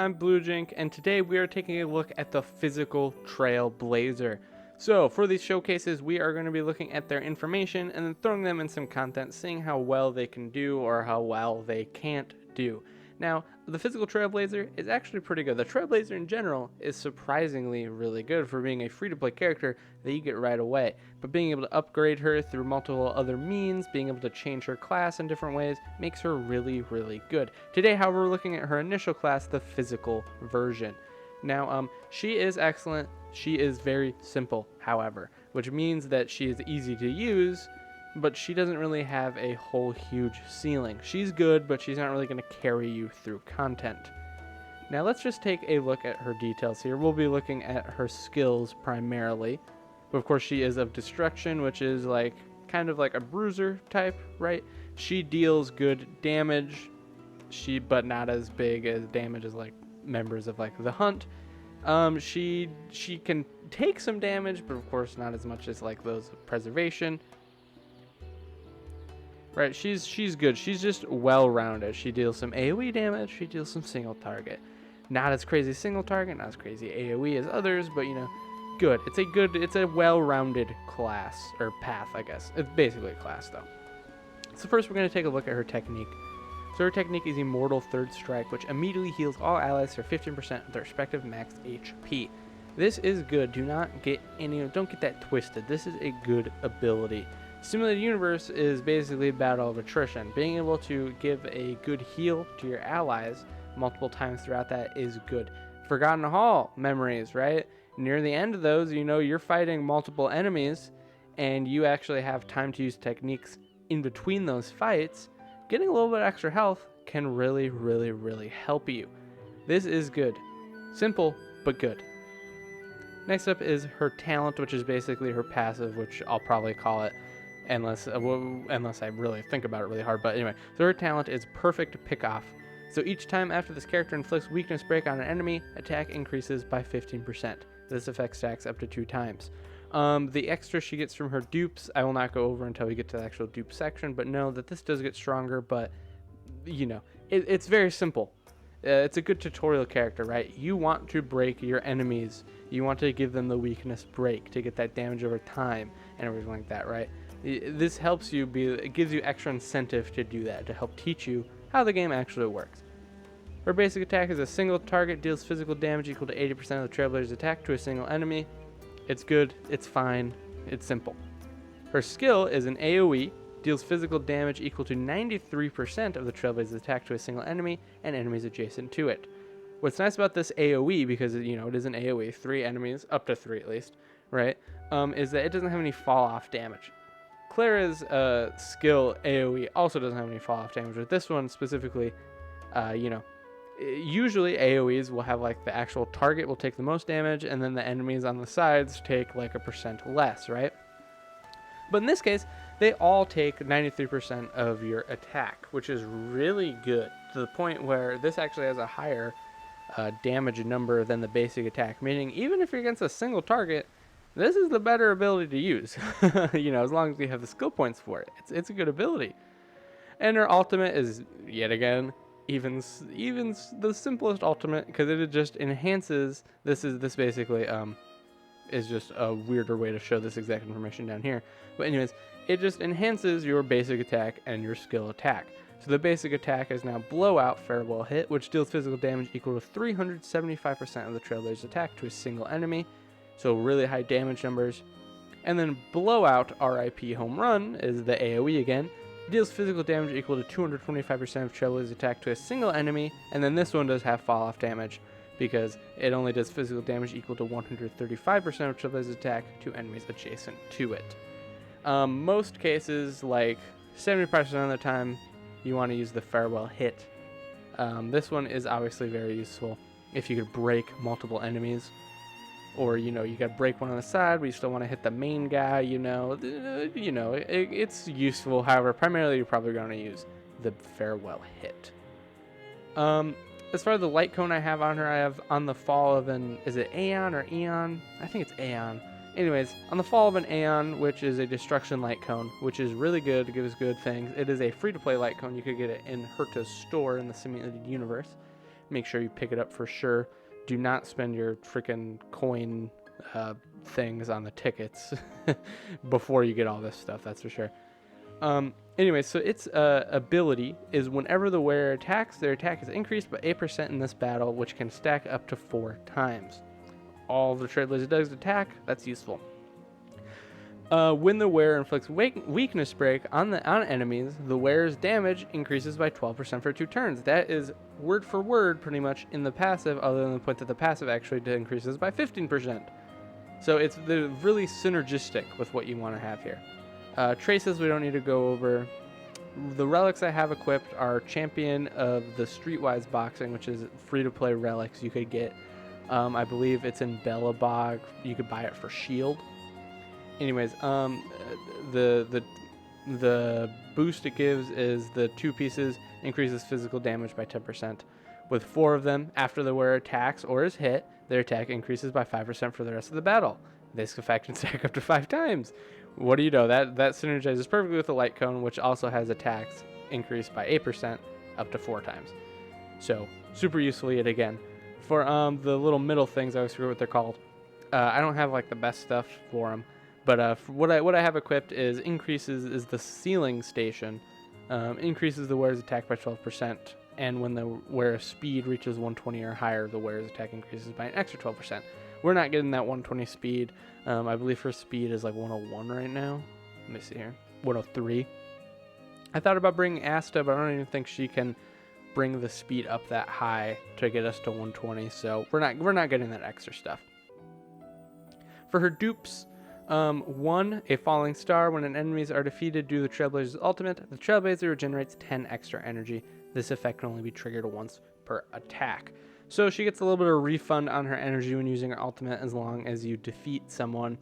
I'm BlueJink, and today we are taking a look at the physical Trailblazer. So for these showcases, we are going to be looking at their information and then throwing them in some content, seeing how well they can do or how well they can't do. Now, the physical Trailblazer is actually pretty good. The Trailblazer in general is surprisingly really good for being a free-to-play character that you get right away. But being able to upgrade her through multiple other means, being able to change her class in different ways, makes her really, really good. Today, however, we're looking at her initial class, the physical version. Now, she is excellent. She is very simple, however, which means that she is easy to use, but she doesn't really have a whole huge ceiling. She's good, but she's not really going to carry you through content. Now let's just take a look at her details here. We'll be looking at her skills primarily. But of course she is of destruction, which is like kind of like a bruiser type, right? She deals good damage, but not as big as damage as like members of like the hunt. She can take some damage, but of course not as much as like those of preservation. Right, she's good. She's just well-rounded. She deals some AoE damage. She deals some single target. Not as crazy single target, not as crazy AoE as others, but you know, good. It's a well-rounded class, or path, I guess. It's basically a class, though. So first we're going to take a look at her technique. So her technique is Immortal Third Strike, which immediately heals all allies for 15% of their respective max HP. This is good. Don't get that twisted. This is a good ability. Simulated Universe is basically a battle of attrition. Being able to give a good heal to your allies multiple times throughout that is good. Forgotten Hall memories, right? Near the end of those, you know, you're fighting multiple enemies and you actually have time to use techniques in between those fights. Getting a little bit extra health can really, really, really help you. This is good. Simple, but good. Next up is her talent, which is basically her passive, which I'll probably call it unless I really think about it really hard. But anyway, so her talent is Perfect Pick Off. So each time after this character inflicts weakness break on an enemy, attack increases by 15%. This effect stacks up to 2 times. The extra she gets from her dupes, I will not go over until we get to the actual dupe section, but know that this does get stronger, but you know, it's very simple. It's a good tutorial character, right? You want to break your enemies. You want to give them the weakness break to get that damage over time and everything like that, right? This helps you it gives you extra incentive to do that, to help teach you how the game actually works. Her basic attack is a single target, deals physical damage equal to 80% of the Trailblazer's attack to a single enemy. It's good, it's fine, it's simple. Her skill is an AoE, deals physical damage equal to 93% of the Trailblazer's attack to a single enemy and enemies adjacent to it. What's nice about this AoE, because you know it is an AoE, 3 enemies, up to 3 at least, right, is that it doesn't have any fall-off damage. Clara's skill AoE also doesn't have any fall-off damage. With this one specifically, you know, usually AoEs will have like the actual target will take the most damage, and then the enemies on the sides take like a % less, right? But in this case, they all take 93% of your attack, which is really good, to the point where this actually has a higher damage number than the basic attack, meaning even if you're against a single target, this is the better ability to use, you know, as long as you have the skill points for it. It's a good ability. And her ultimate is, yet again, even the simplest ultimate, because it just enhances, this basically is just a weirder way to show this exact information down here. But anyways, it just enhances your basic attack and your skill attack. So the basic attack is now Blowout Farewell Hit, which deals physical damage equal to 375% of the Trailblazer's attack to a single enemy. So really high damage numbers. And then Blowout RIP Home Run is the AoE again. Deals physical damage equal to 225% of Trailblazer's attack to a single enemy. And then this one does have fall-off damage, because it only does physical damage equal to 135% of Trailblazer's attack to enemies adjacent to it. Most cases, like 70% of the time, you want to use the Farewell Hit. This one is obviously very useful if you could break multiple enemies. Or, you know, you got to break one on the side, but you still want to hit the main guy, it's useful. However, primarily you're probably going to use the Farewell Hit. As far as the light cone I have on her, I have on the fall of is it Aeon or Eon? I think it's Aeon. Anyways, on the fall of an Aeon, which is a destruction light cone, which is really good, it gives good things. It is a free-to-play light cone. You could get it in Herta's store in the Simulated Universe. make sure you pick it up for sure. Do not spend your freaking coin things on the tickets before you get all this stuff, that's for sure. Anyway, so its ability is whenever the wearer attacks, their attack is increased by 8% in this battle, which can stack up to 4 times. All the Trailblazer does attack, that's useful. When the wearer inflicts weakness break on enemies, the wearer's damage increases by 12% for 2 turns. That is word for word pretty much in the passive, other than the point that the passive actually increases by 15%. So it's really synergistic with what you want to have here. Traces we don't need to go over. The relics I have equipped are Champion of the Streetwise Boxing, which is free-to-play relics you could get. I believe it's in Bellabog. You could buy it for Shield. Anyways, the boost it gives is the 2 pieces increases physical damage by 10%. With 4 of them, after the wearer attacks or is hit, their attack increases by 5% for the rest of the battle. This effect can stack up to 5 times. What do you know? That synergizes perfectly with the light cone, which also has attacks increased by 8% up to 4 times. So super useful yet again. For the little middle things, I always forget what they're called. I don't have like the best stuff for them, but for what I have equipped is the ceiling station, increases the wearer's attack by 12%, and when the wearer's speed reaches 120 or higher, the wearer's attack increases by an extra 12%. We're not getting that 120 speed. I believe her speed is like 101 right now. Let me see here. 103. I thought about bringing Asta, but I don't even think she can bring the speed up that high to get us to 120. So we're not getting that extra stuff. For her dupes, 1, a falling star. When an enemies are defeated due to the Trailblazer's ultimate, the Trailblazer regenerates 10 extra energy. This effect can only be triggered once per attack. So she gets a little bit of refund on her energy when using her ultimate as long as you defeat someone.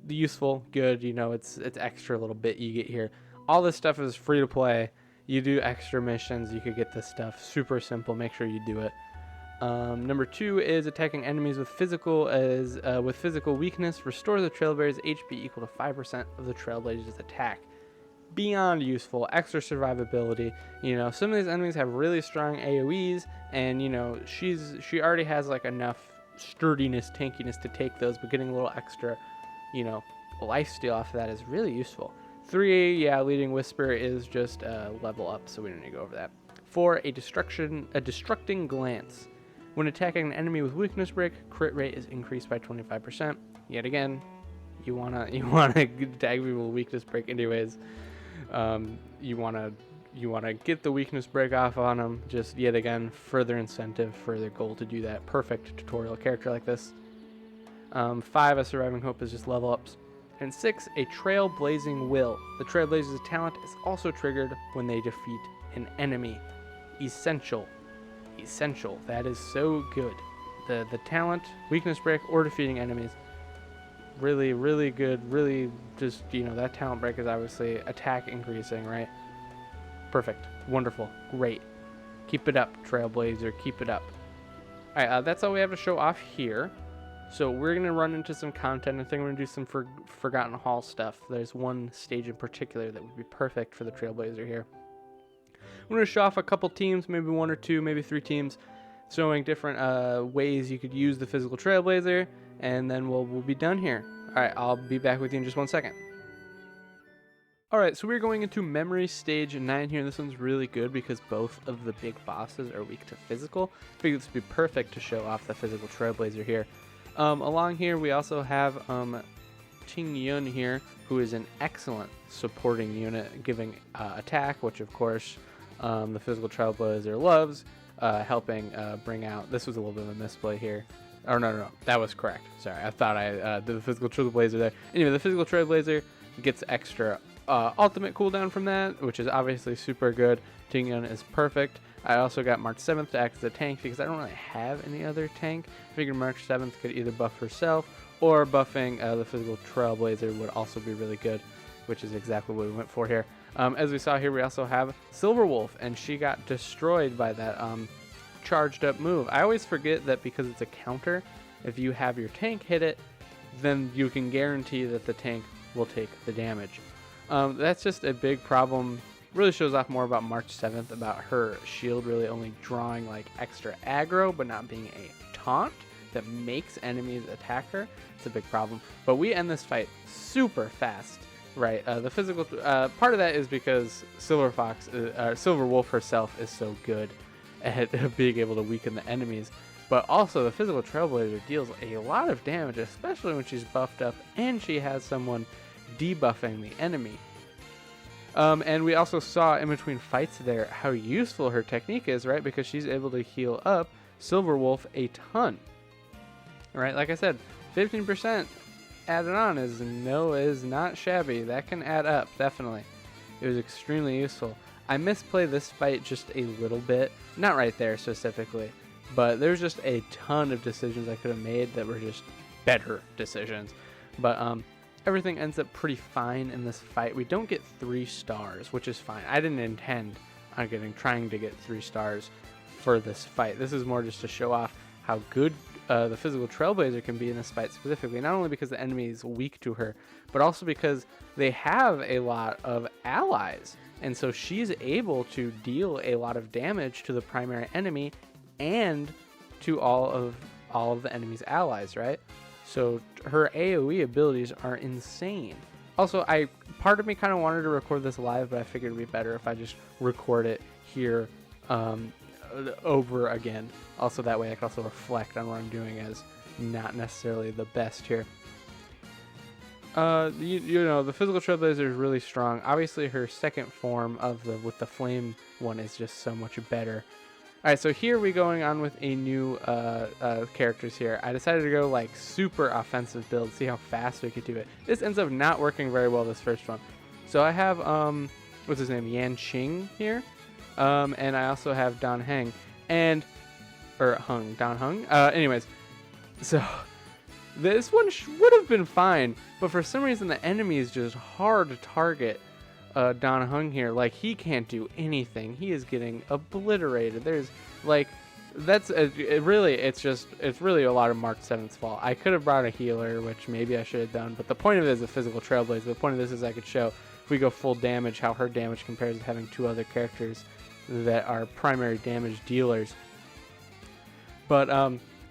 Useful, good, you know, it's extra little bit you get here. All this stuff is free to play. You do extra missions, you could get this stuff. Super simple, make sure you do it. Number 2 is attacking enemies with physical weakness. Restore the Trailblazer's HP equal to 5% of the Trailblazer's attack. Beyond useful, extra survivability. You know, some of these enemies have really strong AoEs, and you know she already has like enough sturdiness, tankiness to take those, but getting a little extra, you know, lifesteal off of that is really useful. 3, yeah, leading whisper is just a level up, so we don't need to go over that. 4, a destructing glance. When attacking an enemy with weakness break, crit rate is increased by 25%. Yet again, you wanna tag people with weakness break anyways. You wanna get the weakness break off on them. Just yet again, further incentive, further goal to do that. Perfect tutorial character like this. 5, a surviving hope is just level ups. And 6, a trailblazing will. The Trailblazer's talent is also triggered when they defeat an enemy. Essential. That is so good. The talent, weakness break, or defeating enemies. Really, really good. Really, just, you know, that talent break is obviously attack increasing, right? Perfect. Wonderful. Great. Keep it up, Trailblazer. Keep it up. Alright, that's all we have to show off here. So we're going to run into some content. I think we're going to do some Forgotten Hall stuff. There's one stage in particular that would be perfect for the Trailblazer here. We're going to show off a couple teams, maybe 1 or 2, maybe 3 teams, showing different ways you could use the physical Trailblazer, and then we'll be done here. Alright, I'll be back with you in just 1 second. Alright, so we're going into Memory Stage 9 here. This one's really good because both of the big bosses are weak to physical. I figured this would be perfect to show off the physical Trailblazer here. Along here, we also have Ting Yun here, who is an excellent supporting unit, giving attack, which of course the physical Trailblazer loves, helping bring out... This was a little bit of a misplay here. Oh, no, that was correct. Sorry, I thought I did the physical Trailblazer there. Anyway, the physical Trailblazer gets extra ultimate cooldown from that, which is obviously super good. Ting Yun is perfect. I also got March 7th to act as a tank because I don't really have any other tank. I figured March 7th could either buff herself or buffing the physical Trailblazer would also be really good, which is exactly what we went for here. As we saw here, we also have Silverwolf, and she got destroyed by that charged up move. I always forget that because it's a counter, if you have your tank hit it, then you can guarantee that the tank will take the damage. That's just a big problem really shows off more about March 7th, about her shield really only drawing like extra aggro, but not being a taunt that makes enemies attack her. It's a big problem. But we end this fight super fast, right? The physical part of that is because Silver Wolf herself is so good at being able to weaken the enemies. But also the physical Trailblazer deals a lot of damage, especially when she's buffed up and she has someone debuffing the enemy. And we also saw in between fights there how useful her technique is, right? Because she's able to heal up Silver Wolf a ton. Right? Like I said, 15% added on is not shabby. That can add up, definitely. It was extremely useful. I misplayed this fight just a little bit. Not right there specifically. But there's just a ton of decisions I could have made that were just better decisions. But everything ends up pretty fine in this fight. We don't get 3 stars, which is fine. I didn't intend on trying to get 3 stars for this fight. This is more just to show off how good the physical Trailblazer can be in this fight specifically. Not only because the enemy is weak to her, but also because they have a lot of allies. And so she's able to deal a lot of damage to the primary enemy and to all of the enemy's allies, right? So her AoE abilities are insane. Also, part of me kind of wanted to record this live, but I figured it'd be better if I just record it here over again. Also, that way I can also reflect on what I'm doing as not necessarily the best here. You know, the physical Trailblazer is really strong. Obviously, her second form with the flame one is just so much better. All right, so here we going on with a new characters here. I decided to go like super offensive build, see how fast we could do it. This ends up not working very well, this first one. So I have, what's his name, Yan Qing here. And I also have Don Hung. Don Hung. Anyways, so this one would have been fine, but for some reason the enemy is just hard to target. Don Hung here, like, he can't do anything. He is getting obliterated. There's like, it's really a lot of March 7th's fault. I could have brought a healer, which maybe I should have done, but the point of it is a physical Trailblazer. The point of this is I could show, if we go full damage, how her damage compares to having 2 other characters that are primary damage dealers. But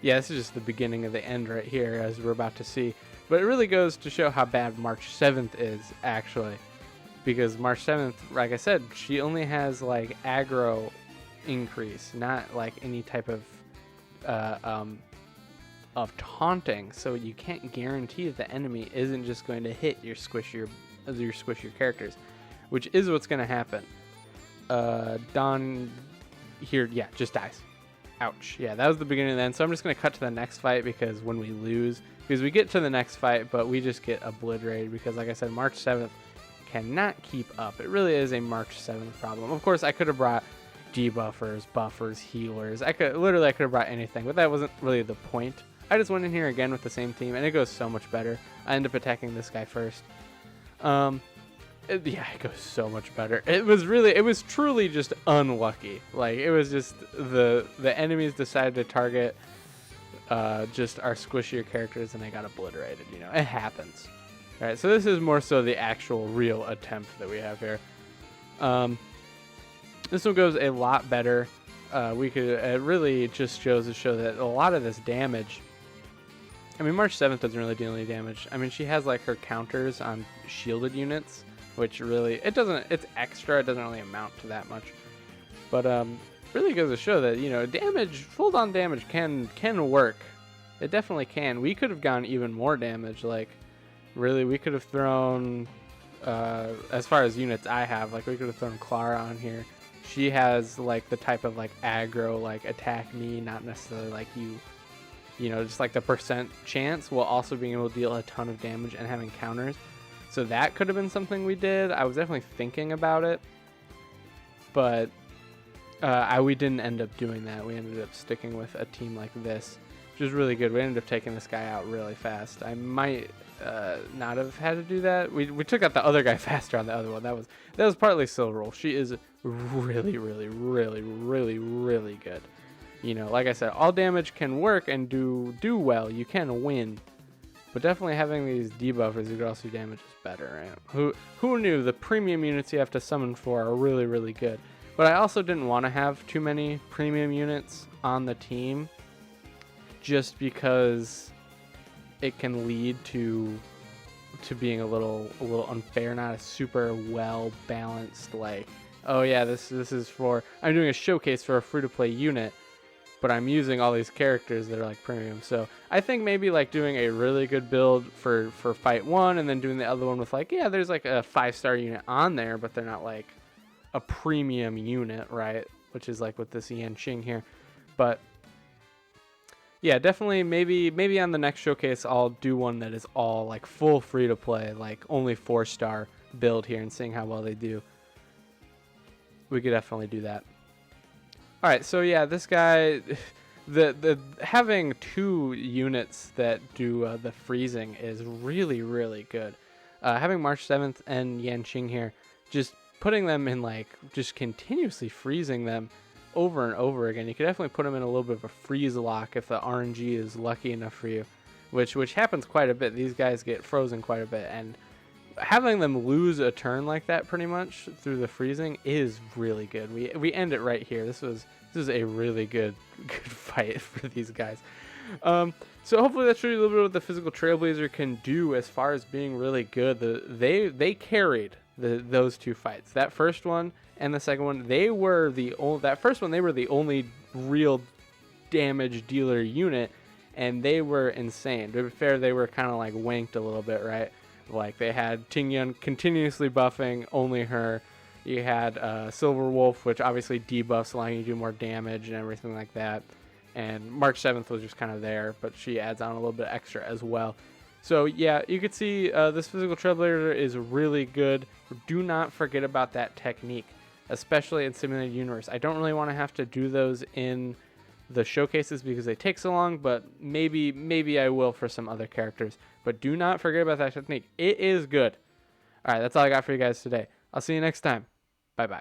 yeah, this is just the beginning of the end right here, as we're about to see. But it really goes to show how bad March 7th is, actually. Because March 7th, like I said, she only has like aggro increase, not like any type of taunting. So you can't guarantee that the enemy isn't just going to hit your squishier characters, which is what's going to happen. Don here, yeah, just dies. Ouch. Yeah, that was the beginning of the end. So I'm just going to cut to the next fight, because when we lose, because we get to the next fight, but we just get obliterated because, like I said, March 7th cannot keep up. It really is a March 7th problem. Of course, I could have brought debuffers, buffers, healers. I could have brought anything, but that wasn't really the point. I just went in here again with the same team, and it goes so much better. I end up attacking this guy first. Yeah, it goes so much better. It was truly just unlucky. Like, it was just the enemies decided to target just our squishier characters, and they got obliterated. You know, it happens. All right, so this is more so the actual real attempt that we have here. This one goes a lot better. It really just shows that a lot of this damage, I mean, March 7th doesn't really deal any damage. I mean, she has like her counters on shielded units, which really, it's extra. It doesn't really amount to that much. But really goes to show that, you know, full on damage can work. It definitely can. We could have gone even more damage. Like, really, we could have thrown, as far as units I have, like, we could have thrown Clara on here. She has like the type of like aggro, like attack me, not necessarily like you know, just like the percent chance, while also being able to deal a ton of damage and having counters. So that could have been something we did. I was definitely thinking about it, but we didn't end up doing that. We ended up sticking with a team like this, which is really good. We ended up taking this guy out really fast. I might not have had to do that. We took out the other guy faster on the other one. That was partly Silver Wolf. She is really, really, really, really, really good. You know, like I said, all damage can work and do well. You can win, But definitely having these debuffers who could also do damage is better, right? Who knew the premium units you have to summon for are really, really good. But I also didn't want to have too many premium units on the team just because it can lead to being a little unfair, not a super well balanced, like, oh yeah, this is for, I'm doing a showcase for a free-to-play unit, but I'm using all these characters that are like premium. So I think maybe like doing a really good build for fight 1 and then doing the other one with like, yeah, there's like a 5-star unit on there, but they're not like a premium unit, right? Which is like with this Yanqing here. But yeah, definitely maybe on the next showcase I'll do one that is all like full free to play, like only 4-star build here, and seeing how well they do. We could definitely do that. All right, so yeah, this guy, the having 2 units that do the freezing is really, really good. Having March 7th and Yanqing here, just putting them in like just continuously freezing them over and over again. You could definitely put them in a little bit of a freeze lock if the RNG is lucky enough for you, which happens quite a bit. These guys get frozen quite a bit, and having them lose a turn like that pretty much through the freezing is really good. We end it right here. This is a really good fight for these guys. So hopefully that showed you a little bit what the physical Trailblazer can do as far as being really good. They carried those 2 fights. That first one and the second one, they were the only real damage dealer unit, and they were insane. To be fair, they were kind of like wanked a little bit, right? Like they had Tingyun continuously buffing only her. You had Silver Wolf, which obviously debuffs, allowing you to do more damage and everything like that. And March 7th was just kind of there, but she adds on a little bit extra as well. So yeah, you could see this physical Trailblazer is really good. Do not forget about that technique, especially in Simulated Universe. I don't really want to have to do those in the showcases because they take so long, but maybe I will for some other characters. But do not forget about that technique. It is good. All right, that's all I got for you guys today. I'll see you next time. Bye-bye.